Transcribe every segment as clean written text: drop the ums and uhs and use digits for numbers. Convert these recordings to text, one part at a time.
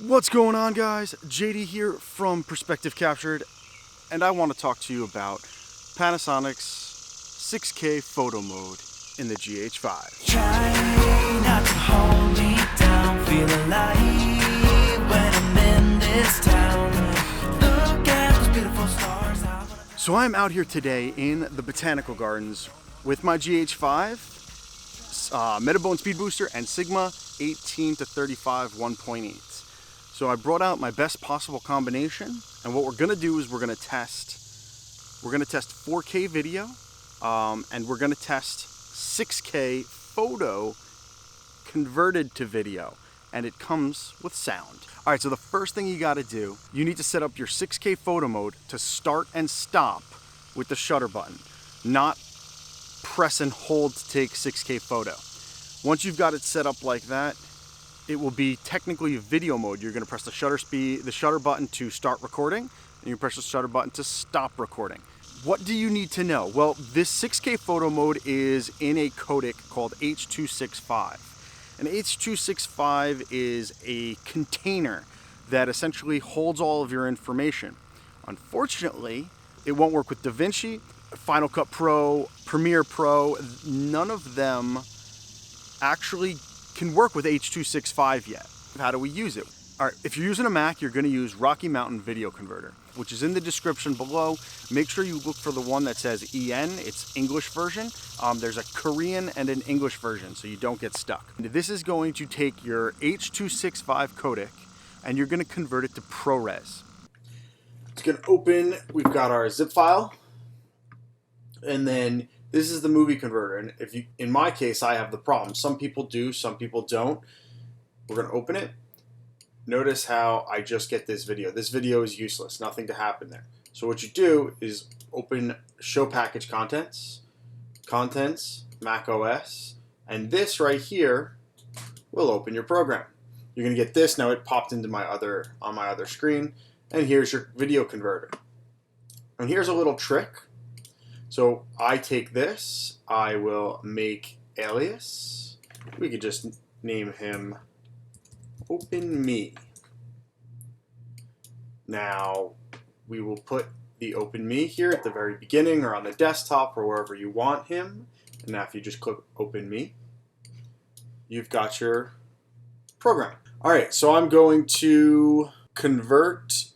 What's going on, guys? JD here from PerspectiveCaptured, and I want to talk to you about Panasonic's 6K photo mode in the GH5. Try not to hold me down, feel alive when I'm in this town. Look at those beautiful stars. So I'm out here today in the Botanical Gardens with my GH5, Metabone Speed Booster, and Sigma 18 to 35 1.8. So I brought out my best possible combination, and what we're gonna do is we're gonna test 4K video, and we're gonna test 6K photo converted to video, and it comes with sound. All right, so the first thing you gotta do, you need to set up your 6K photo mode to start and stop with the shutter button, not press and hold to take 6K photo. Once you've got it set up like that, it will be technically video mode. You're gonna press the shutter button to start recording, and you press the shutter button to stop recording. What do you need to know? Well, this 6K photo mode is in a codec called H.265. And H.265 is a container that essentially holds all of your information. Unfortunately, it won't work with DaVinci, Final Cut Pro, Premiere Pro. None of them actually can work with H.265 yet. How do we use it? All right, if you're using a Mac, you're gonna use Rocky Mountain Video Converter, which is in the description below. Make sure you look for the one that says EN, it's English version. There's a Korean and an English version, so you don't get stuck. This is going to take your H.265 codec, and you're gonna convert it to ProRes. It's gonna open, we've got our zip file, and then this is the movie converter, and if you, in my case, I have the problem. Some people do, some people don't. We're gonna open it. Notice how I just get this video. This video is useless, nothing to happen there. So what you do is open Show Package Contents, Contents, Mac OS, and this right here will open your program. You're gonna get this, now it popped into my other screen, and here's your video converter. And here's a little trick. So I take this, I will make alias. We could just name him Open Me. Now we will put the Open Me here at the very beginning or on the desktop or wherever you want him. And now if you just click Open Me, you've got your program. All right, so I'm going to convert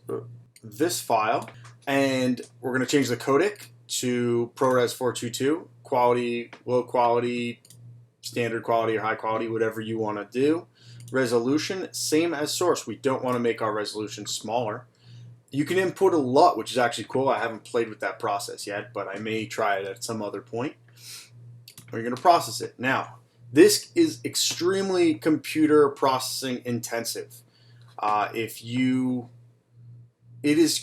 this file, and we're going to change the codec to ProRes 422, quality, low quality, standard quality, or high quality, whatever you want to do. Resolution, same as source. We don't want to make our resolution smaller. You can input a LUT, which is actually cool. I haven't played with that process yet, but I may try it at some other point. We're going to process it. Now, this is extremely computer processing intensive. It is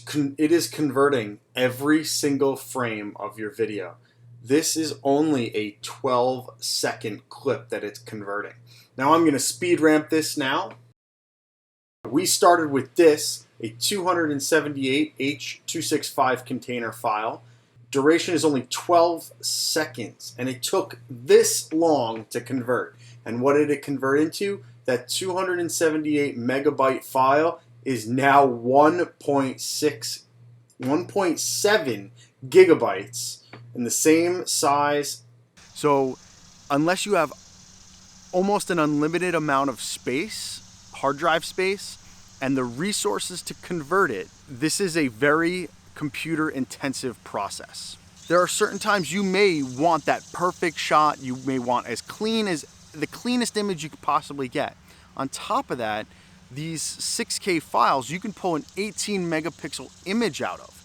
converting every single frame of your video. This is only a 12-second clip that it's converting. Now I'm going to speed ramp this now. We started with this, a 278 H.265 container file. Duration is only 12 seconds, and it took this long to convert. And what did it convert into? That 278 megabyte file is now 1.7 gigabytes in the same size. So unless you have almost an unlimited amount of space, hard drive space, and the resources to convert it, this is a very computer intensive process. There are certain times you may want that perfect shot, you may want as clean as the cleanest image you could possibly get. On top of that, these 6K files, you can pull an 18 megapixel image out of.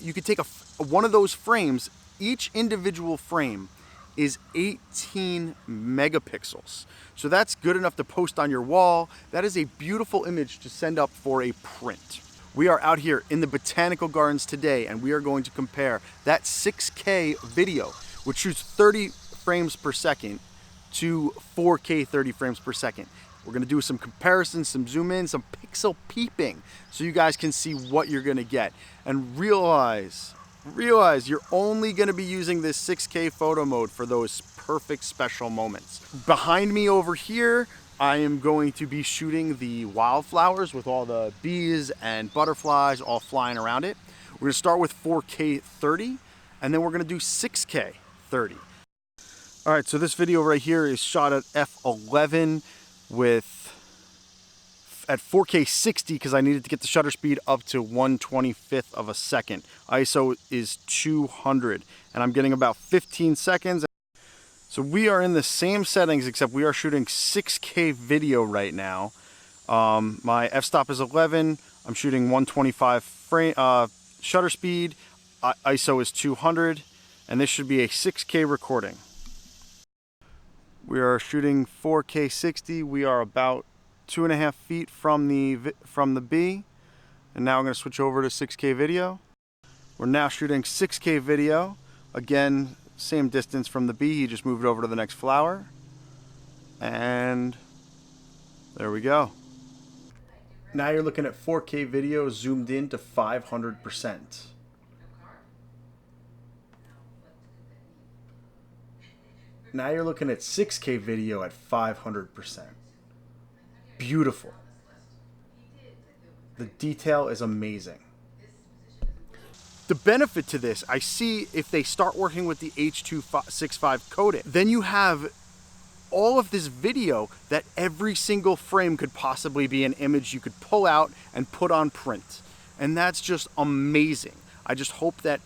You could take one of those frames, each individual frame is 18 megapixels. So that's good enough to post on your wall. That is a beautiful image to send up for a print. We are out here in the Botanical Gardens today, and we are going to compare that 6K video, which shoots 30 frames per second, to 4K 30 frames per second. We're gonna do some comparisons, some zoom in, some pixel peeping, so you guys can see what you're gonna get. And realize you're only gonna be using this 6K photo mode for those perfect special moments. Behind me over here, I am going to be shooting the wildflowers with all the bees and butterflies all flying around it. We're gonna start with 4K 30, and then we're gonna do 6K 30. All right, so this video right here is shot at f11 at 4K 60 because I needed to get the shutter speed up to 1/25th of a second. ISO is 200, and I'm getting about 15 seconds. So we are in the same settings, except we are shooting 6K video right now. My f-stop is 11. I'm shooting 125 frame shutter speed. ISO is 200, and this should be a 6K recording. We are shooting 4K 60. We are about 2.5 feet from the bee, and now I'm going to switch over to 6K video. We're now shooting 6K video. Again, same distance from the bee. He just moved over to the next flower, and there we go. Now you're looking at 4K video zoomed in to 500%. Now you're looking at 6K video at 500%. Beautiful. The detail is amazing. The benefit to this, I see if they start working with the H.265 codec, then you have all of this video that every single frame could possibly be an image you could pull out and put on print. And that's just amazing. I just hope that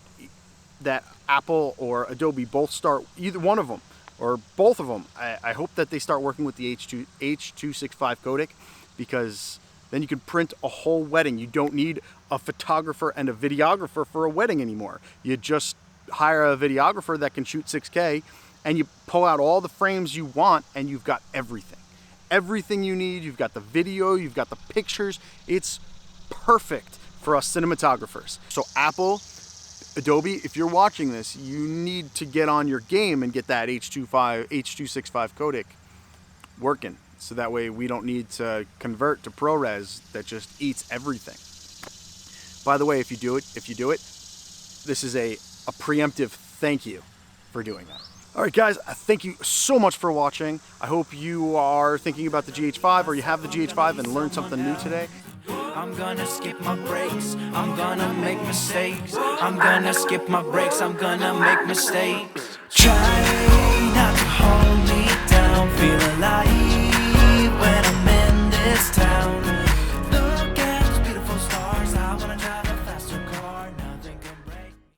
Apple or Adobe both start, either one of them, or both of them. I hope that they start working with the H.265 codec, because then you can print a whole wedding. You don't need a photographer and a videographer for a wedding anymore. You just hire a videographer that can shoot 6K, and you pull out all the frames you want, and you've got everything. Everything you need. You've got the video, you've got the pictures. It's perfect for us cinematographers. So Apple, Adobe, if you're watching this, you need to get on your game and get that H.265 codec working. So that way we don't need to convert to ProRes that just eats everything. By the way, if you do it, this is a preemptive thank you for doing that. All right, guys, thank you so much for watching. I hope you are thinking about the GH5, or you have the GH5 and learned something new today. I'm gonna skip my breaks, I'm gonna make mistakes. I'm gonna skip my breaks, I'm gonna make mistakes. Try not to hold me down, feel alive when I'm in this town.